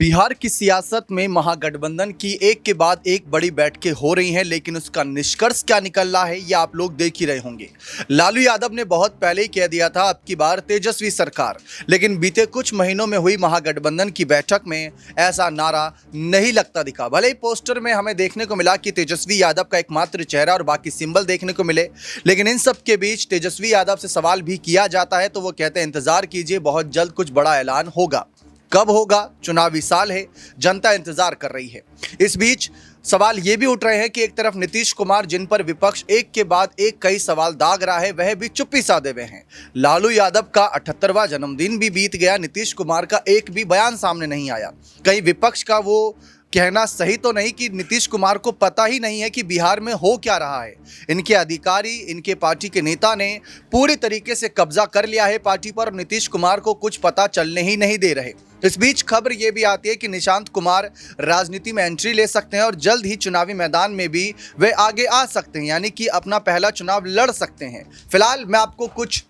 बिहार की सियासत में महागठबंधन की एक के बाद एक बड़ी बैठकें हो रही हैं, लेकिन उसका निष्कर्ष क्या निकल रहा है ये आप लोग देख ही रहे होंगे। लालू यादव ने बहुत पहले ही कह दिया था अब की बार तेजस्वी सरकार, लेकिन बीते कुछ महीनों में हुई महागठबंधन की बैठक में ऐसा नारा नहीं लगता दिखा। भले ही पोस्टर में हमें देखने को मिला कि तेजस्वी यादव का एकमात्र चेहरा और बाकी सिंबल देखने को मिले, लेकिन इन सब के बीच तेजस्वी यादव से सवाल भी किया जाता है तो वो कहते हैं इंतजार कीजिए, बहुत जल्द कुछ बड़ा ऐलान होगा। कब होगा? चुनावी साल है, जनता इंतजार कर रही है। इस बीच सवाल ये भी उठ रहे हैं कि एक तरफ नीतीश कुमार, जिन पर विपक्ष एक के बाद एक कई सवाल दाग रहा है, वह भी चुप्पी साधे हुए हैं। लालू यादव का 78वां जन्मदिन भी बीत गया, नीतीश कुमार का एक भी बयान सामने नहीं आया। कहीं विपक्ष का वो कहना सही तो नहीं कि नीतीश कुमार को पता ही नहीं है कि बिहार में हो क्या रहा है। इनके अधिकारी, इनके पार्टी के नेता ने पूरी तरीके से कब्जा कर लिया है पार्टी पर और नीतीश कुमार को कुछ पता चलने ही नहीं दे रहे। इस बीच खबर यह भी आती है कि निशांत कुमार राजनीति में एंट्री ले सकते हैं और जल्द ही चुनावी मैदान में भी वे आगे आ सकते हैं, यानी कि अपना पहला चुनाव लड़ सकते हैं। फिलहाल मैं आपको कुछ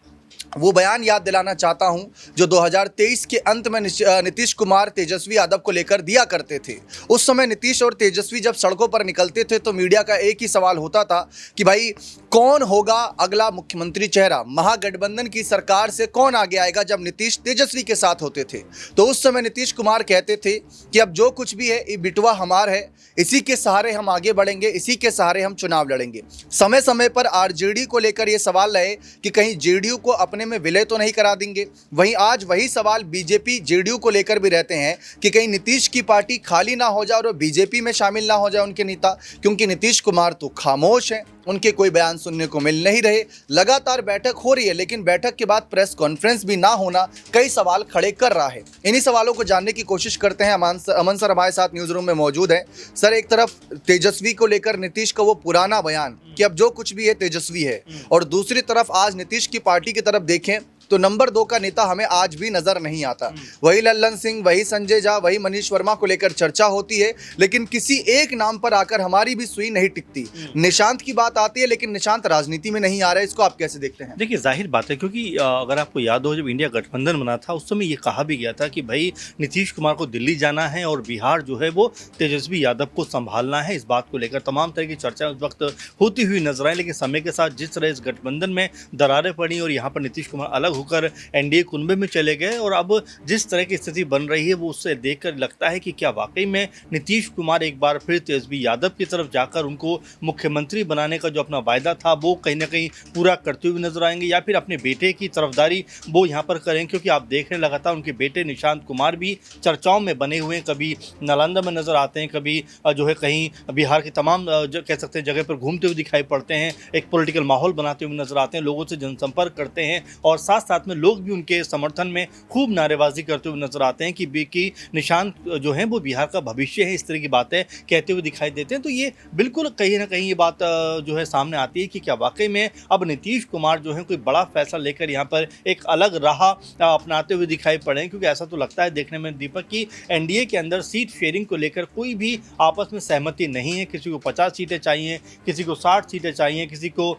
वो बयान याद दिलाना चाहता हूं जो 2023 के अंत में नीतीश कुमार तेजस्वी यादव को लेकर दिया करते थे। उस समय नीतीश और तेजस्वी जब सड़कों पर निकलते थे तो मीडिया का एक ही सवाल होता था कि भाई कौन होगा अगला मुख्यमंत्री चेहरा, महागठबंधन की सरकार से कौन आगे आएगा। जब नीतीश तेजस्वी के साथ होते थे तो उस समय नीतीश कुमार कहते थे कि अब जो कुछ भी है ये बिटवा हमारा है, इसी के सहारे हम आगे बढ़ेंगे, इसी के सहारे हम चुनाव लड़ेंगे। समय समय पर आरजेडी को लेकर ये सवाल रहे कि कहीं जेडीयू को अपने में विलय तो नहीं करा देंगे। वहीं आज वही सवाल बीजेपी जेडीयू को लेकर भी रहते हैं कि कहीं नीतीश की पार्टी खाली ना हो जाए और बीजेपी में शामिल ना हो जाए उनके नेता, क्योंकि नीतीश कुमार तो खामोश हैं, उनके कोई बयान सुनने को मिल नहीं रहे। लगातार बैठक हो रही है, लेकिन बैठक के बाद प्रेस कॉन्फ्रेंस भी ना होना कई सवाल खड़े कर रहा है। इन्हीं सवालों को जानने की कोशिश करते हैं। अमन सर हमारे साथ न्यूज रूम में मौजूद है। सर, एक तरफ तेजस्वी को लेकर नीतीश का वो पुराना बयान कि अब जो कुछ भी है तेजस्वी है, और दूसरी तरफ आज नीतीश की पार्टी की तरफ देखें तो नंबर 2 का नेता हमें आज भी नजर नहीं आता। वही लल्लन सिंह, वही संजय झा, वही मनीष वर्मा को लेकर चर्चा होती है, लेकिन किसी एक नाम पर आकर हमारी भी सुई नहीं टिकती। निशांत की बात आती है, लेकिन निशांत राजनीति में नहीं आ रहा है। इसको आप कैसे देखते हैं? देखिए, जाहिर बात है, क्योंकि अगर आपको याद हो जब इंडिया गठबंधन बना था उस समय ये कहा भी गया था कि भाई नीतीश कुमार को दिल्ली जाना है और बिहार जो है वो तेजस्वी यादव को संभालना है। इस बात को लेकर तमाम तरह की चर्चा उस वक्त होती हुई नजर आई, लेकिन समय के साथ जिस तरह इस गठबंधन में दरारें पड़ी और यहाँ पर नीतीश कुमार अलग होकर एनडीए कुनबे में चले गए और अब जिस तरह की स्थिति बन रही है वो उससे देखकर लगता है कि क्या वाकई में नीतीश कुमार एक बार फिर तेजस्वी यादव की तरफ जाकर उनको मुख्यमंत्री बनाने का जो अपना वायदा था वो कहीं ना कहीं पूरा करते हुए नजर आएंगे, या फिर अपने बेटे की तरफदारी वो यहाँ पर करें। क्योंकि आप देख रहे लगातार उनके बेटे निशांत कुमार भी चर्चाओं में बने हुए हैं, कभी नालंदा में नजर आते हैं, कभी जो है कहीं बिहार की तमाम कह सकते हैं जगह पर घूमते हुए दिखाई पड़ते हैं, एक पॉलिटिकल माहौल बनाते हुए नजर आते हैं, लोगों से जनसंपर्क करते हैं और साथ साथ में लोग भी उनके समर्थन में खूब नारेबाजी करते हुए नजर आते हैं कि निशांत जो है वो बिहार का भविष्य है, इस तरह की बातें कहते हुए दिखाई देते हैं। तो ये बिल्कुल कहीं ना कहीं ये बात जो है सामने आती है कि क्या वाकई में अब नीतीश कुमार जो है कोई बड़ा फैसला लेकर यहाँ पर एक अलग राह अपनाते हुए दिखाई पड़े, क्योंकि ऐसा तो लगता है देखने में दीपक की एनडीए के अंदर सीट शेयरिंग को लेकर कोई भी आपस में सहमति नहीं है। किसी को 50 सीटें चाहिए, किसी को 60 सीटें चाहिए, किसी को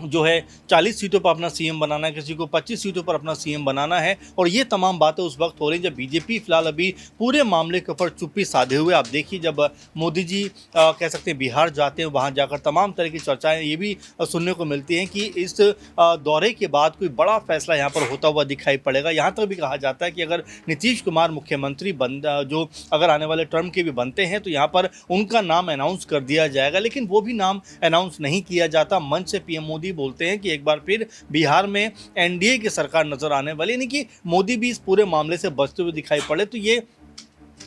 जो है 40 सीटों पर अपना सीएम बनाना है, किसी को 25 सीटों पर अपना सीएम बनाना है। और ये तमाम बातें उस वक्त हो रही जब बीजेपी फिलहाल अभी पूरे मामले के ऊपर चुप्पी साधे हुए। आप देखिए जब मोदी जी कह सकते हैं बिहार जाते हैं, वहाँ जाकर तमाम तरह की चर्चाएं ये भी सुनने को मिलती हैं कि इस दौरे के बाद कोई बड़ा फैसला यहाँ पर होता हुआ दिखाई पड़ेगा। यहाँ तक भी कहा जाता है कि अगर नीतीश कुमार मुख्यमंत्री जो अगर आने वाले टर्म के भी बनते हैं तो यहाँ पर उनका नाम अनाउंस कर दिया जाएगा, लेकिन वो भी नाम अनाउंस नहीं किया जाता। मंच से पीएम मोदी बोलते हैं कि एक बार फिर बिहार में एनडीए की सरकार नजर आने वाली, यानी कि मोदी भी इस पूरे मामले से बचते हुए दिखाई पड़े। तो ये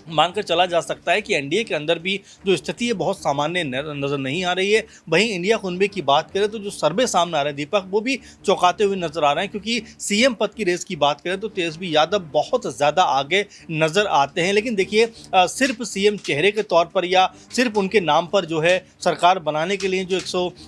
मानकर चला जा सकता है कि एनडीए के अंदर भी जो स्थिति है बहुत सामान्य नज़र नहीं आ रही है। वहीं इंडिया कुनबे की बात करें तो जो सर्वे सामने आ रहे हैं दीपक, वो भी चौंकाते हुए नजर आ रहे हैं, क्योंकि सीएम पद की रेस की बात करें तो तेजस्वी यादव बहुत ज़्यादा आगे नज़र आते हैं। लेकिन देखिए सिर्फ सीएम चेहरे के तौर पर या सिर्फ उनके नाम पर जो है सरकार बनाने के लिए जो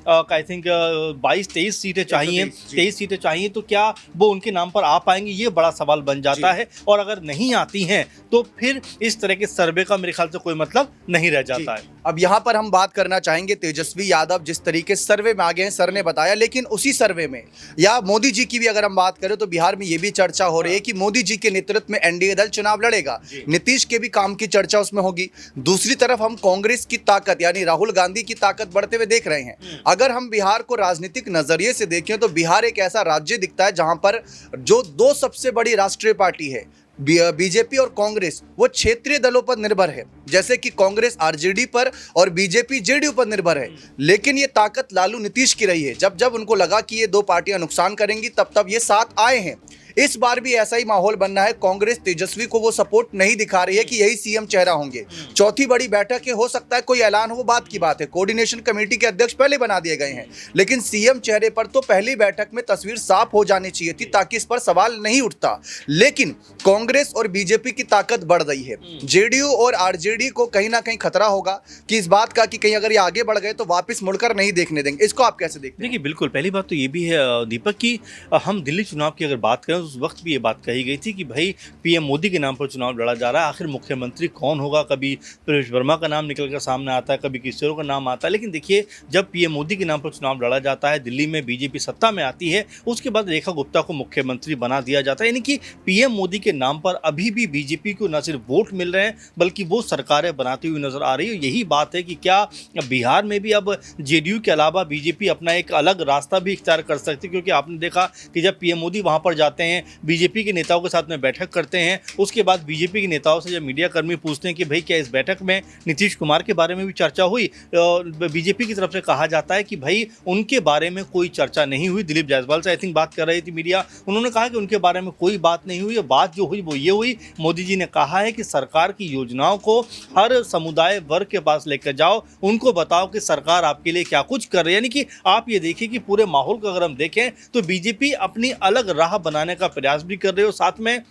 22-23 सीटें चाहिए, 23 सीटें चाहिए, तो क्या वो उनके नाम पर आ पाएंगी, ये बड़ा सवाल बन जाता है। और अगर नहीं आती हैं तो फिर इस तरह के सर्वे का मेरे ख्याल से कोई मतलब नहीं रह जाता है। अब यहाँ पर हम बात करना चाहेंगे तेजस्वी यादव जिस तरीके से सर्वे में आगे हैं, सर ने बताया, लेकिन उसी सर्वे में या मोदी जी की भी अगर हम बात करें तो बिहार में ये भी चर्चा हो रही है कि मोदी जी के नेतृत्व में एनडीए दल चुनाव लड़ेगा, नीतीश के भी काम की चर्चा उसमें होगी। दूसरी तरफ हम कांग्रेस की ताकत यानी राहुल गांधी की ताकत बढ़ते हुए देख रहे हैं। अगर हम बिहार को राजनीतिक नजरिए से देखें तो बिहार एक ऐसा राज्य दिखता है जहां पर जो दो सबसे बड़ी राष्ट्रीय पार्टी है बीजेपी और कांग्रेस, वो क्षेत्रीय दलों पर निर्भर है। जैसे कि कांग्रेस आरजेडी पर और बीजेपी जेडीयू पर निर्भर है, लेकिन ये ताकत लालू नीतीश की रही है। जब जब उनको लगा कि ये दो पार्टियां नुकसान करेंगी तब तब ये साथ आए हैं। इस बार भी ऐसा ही माहौल बनना है। कांग्रेस तेजस्वी को वो सपोर्ट नहीं दिखा रही है कि यही सीएम चेहरा होंगे। चौथी बड़ी बैठक है, हो सकता है कोई ऐलान हो, वो बात की बात है। कोऑर्डिनेशन कमेटी के अध्यक्ष पहले बना दिए गए हैं, लेकिन सीएम चेहरे पर तो पहली बैठक में तस्वीर साफ हो जानी चाहिए थी ताकि इस पर सवाल नहीं उठता। लेकिन कांग्रेस और बीजेपी की ताकत बढ़ रही है। जेडीयू और आरजेडी को कहीं ना कहीं खतरा होगा कि इस बात का कि कहीं अगर ये आगे बढ़ गए तो वापस मुड़कर नहीं देखने देंगे। इसको आप कैसे देखते हैं? देखिए, बिल्कुल पहली बात तो ये भी है दीपक कि हम दिल्ली चुनाव की अगर बात करें तो उस वक्त भी ये बात कही गई थी कि भाई पीएम मोदी के नाम पर चुनाव लड़ा जा रहा है, आखिर मुख्यमंत्री कौन होगा। कभी परेश वर्मा का नाम निकल कर सामने आता है, कभी किसी और का नाम आता है। लेकिन देखिए, जब पीएम मोदी के नाम पर चुनाव लड़ा जाता है, दिल्ली में बीजेपी सत्ता में आती है, उसके बाद रेखा गुप्ता को मुख्यमंत्री बना दिया जाता है। यानी कि पीएम मोदी के नाम पर अभी भी बीजेपी को न सिर्फ वोट मिल रहे हैं बल्कि वो सरकारें बनाती हुई नजर आ रही है। यही बात है कि क्या बिहार में भी अब जेडीयू के अलावा बीजेपी अपना एक अलग रास्ता भी इख्तियार कर सकती है, क्योंकि आपने देखा कि जब पीएम मोदी वहां पर जाते हैं, बीजेपी के नेताओं के साथ में बैठक करते हैं, उसके बाद बीजेपी के नेताओं से जब मीडिया कर्मी पूछते हैं कि भाई क्या इस बैठक में नीतीश कुमार के बारे में भी चर्चा हुई, बीजेपी की तरफ से कहा जाता है कि भाई उनके बारे में कोई चर्चा नहीं हुई। दिलीप जायसवाल से आई थिंक बात कर रही थी मीडिया, उन्होंने कहा कि उनके बारे में कोई बात नहीं हुई। बात जो हुई वो ये हुई, मोदी जी ने कहा है कि सरकार की योजनाओं को हर समुदाय वर्ग के पास लेकर जाओ, उनको बताओ कि सरकार आपके लिए क्या कुछ कर रही है। यानी कि आप ये देखिए कि पूरे माहौल को अगर हम देखें तो बीजेपी अपनी अलग राह बनाने का प्रयास भी कर रही हो। साथ में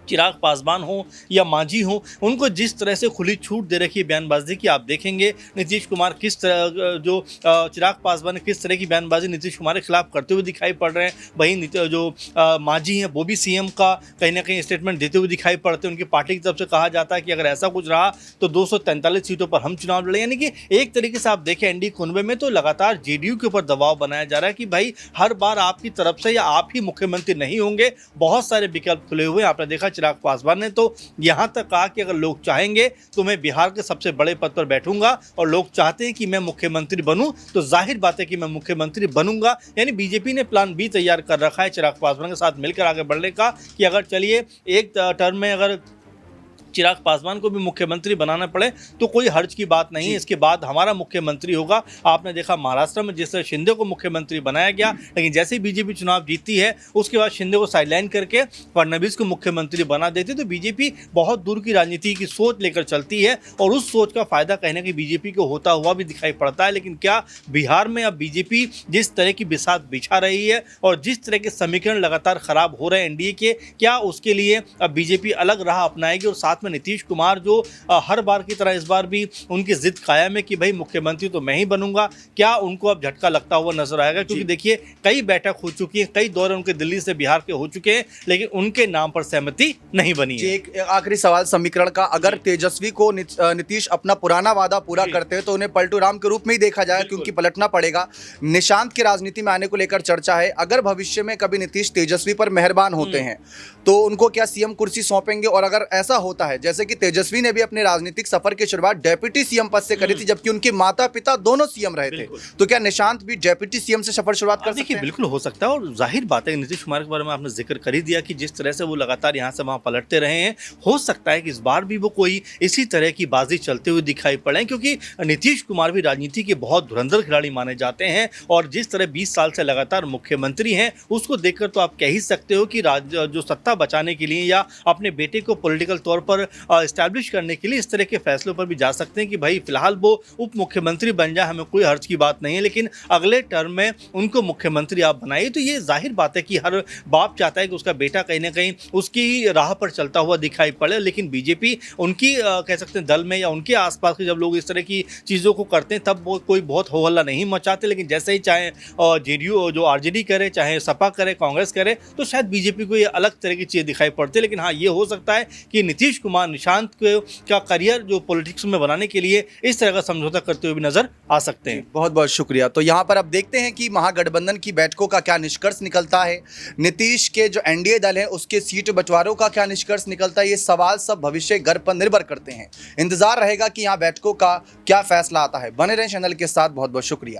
चिराग पासवान हो या मांझी हो, उनको जिस तरह से खुली छूट दे रखी है बयानबाजी की, आप देखेंगे नीतीश कुमार किस तरह जो चिराग पासवान किस तरह की बयानबाजी नीतीश कुमार के खिलाफ करते हुए दिखाई पड़ रहे हैं। वहीं जो मांझी हैं वो भी सीएम का कहीं ना कहीं स्टेटमेंट देते हुए दिखाई पड़ते हैं। उनकी पार्टी की तरफ से कहा जाता है कि अगर ऐसा कुछ रहा तो 243 सीटों पर हम चुनाव लड़े। यानी कि एक तरीके से आप देखें एनडीए कुनबे में तो लगातार जेडीयू के ऊपर दबाव बनाया जा रहा है कि भाई हर बार आपकी तरफ से या आप ही मुख्यमंत्री नहीं होंगे, बहुत सारे विकल्प खुले हुए। आपने देखा चिराग पासवान ने तो यहां तक कहा कि अगर लोग चाहेंगे तो मैं बिहार के सबसे बड़े पद पर बैठूंगा, और लोग चाहते हैं कि मैं मुख्यमंत्री बनूं तो जाहिर बात है कि मैं मुख्यमंत्री बनूंगा। यानी बीजेपी ने प्लान बी तैयार कर रखा है चिराग पासवान के साथ मिलकर आगे बढ़ने का कि अगर चलिए एक टर्म में अगर चिराग पासवान को भी मुख्यमंत्री बनाना पड़े तो कोई हर्ज की बात नहीं है, इसके बाद हमारा मुख्यमंत्री होगा। आपने देखा महाराष्ट्र में जिस तरह शिंदे को मुख्यमंत्री बनाया गया, लेकिन जैसे ही बीजेपी चुनाव जीतती है उसके बाद शिंदे को साइडलाइन करके फडणवीस को मुख्यमंत्री बना देती है। तो बीजेपी बहुत दूर की राजनीति की सोच लेकर चलती है और उस सोच का फायदा कहीं ना कहीं बीजेपी को होता हुआ भी दिखाई पड़ता है। लेकिन क्या बिहार में अब बीजेपी जिस तरह की बिसात बिछा रही है और जिस तरह के समीकरण लगातार खराब हो रहे हैं एनडीए के, क्या उसके लिए अब बीजेपी अलग राह अपनाएगी? और साथ में नीतीश कुमार जो हर बार की तरह इस बार भी उनकी जिद कायम है कि भाई मुख्यमंत्री तो मैं ही बनूंगा, क्या उनको अब झटका लगता हुआ नजर आएगा? क्योंकि देखिए कई बैठक हो चुकी है, कई दौरे उनके दिल्ली से बिहार के हो चुके हैं, लेकिन उनके नाम पर सहमति नहीं बनी है। एक आखिरी सवाल समीकरण का, अगर तेजस्वी को नीतीश अपना पुराना वादा पूरा करते हैं तो उन्हें पलटू राम के रूप में ही देखा जाएगा, क्योंकि पलटना पड़ेगा। निशांत की राजनीति में आने को लेकर चर्चा है, अगर भविष्य में कभी नीतीश तेजस्वी पर मेहरबान होते हैं तो उनको क्या सीएम कुर्सी सौंपेंगे? और अगर ऐसा होता है, जैसे कि तेजस्वी ने भी अपने राजनीतिक सफर की शुरुआत डेप्यूटी सीएम पद से करी थी जबकि उनके माता पिता दोनों सीएम रहे थे, तो क्या निशांत भी डेप्यूटी सीएम से सफर शुरुआत कर सकते हैं? बिल्कुल हो सकता है। और जाहिर बात है नीतीश कुमार के बारे में आपने जिक्र कर ही दिया कि जिस तरह से वो लगातार यहाँ से वहाँ पलटते रहे हैं, हो सकता है कि इस बार भी वो कोई इसी तरह की बाजी चलते हुए दिखाई पड़े, क्योंकि नीतीश कुमार भी राजनीति के बहुत धुरंधर खिलाड़ी माने जाते हैं। और जिस तरह 20 साल से लगातार मुख्यमंत्री हैं, उसको देखकर तो आप कह ही सकते हो कि जो सत्ता बचाने के लिए या अपने बेटे को पॉलिटिकल तौर पर एस्टैब्लिश करने के लिए इस तरह के फैसलों पर भी जा सकते हैं कि भाई फिलहाल वो उप मुख्यमंत्री बन जाए, हमें कोई हर्ज की बात नहीं है, लेकिन अगले टर्म में उनको मुख्यमंत्री आप बनाइए। तो ये जाहिर बात है कि हर बाप चाहता है कि उसका बेटा कहीं ना कहीं उसकी राह पर चलता हुआ दिखाई पड़े। लेकिन बीजेपी उनकी कह सकते हैं दल में या उनके आसपास के जब लोग इस तरह की चीज़ों को करते हैं तब वो कोई बहुत हो हल्ला नहीं मचाते, लेकिन जैसे ही चाहे जेडीयू जो आरजेडी करे, चाहे सपा करे, कांग्रेस करे, तो शायद बीजेपी को ये अलग तरह की चीज़ दिखाई पड़ती है। लेकिन हाँ, ये हो सकता है कि नीतीश कुमार निशांत का करियर जो पॉलिटिक्स में बनाने के लिए इस तरह का समझौता करते हुए भी नजर आ सकते हैं। बहुत बहुत शुक्रिया। तो यहाँ पर अब देखते हैं कि महागठबंधन की बैठकों का क्या निष्कर्ष निकलता है, नीतीश के जो एनडीए दल है उसके सीट बंटवारों का क्या निष्कर्ष निकलता है। ये सवाल सब भविष्य घर पर निर्भर करते हैं। इंतजार रहेगा कि यहाँ बैठकों का क्या फैसला आता है। बने रहें चैनल के साथ। बहुत बहुत शुक्रिया।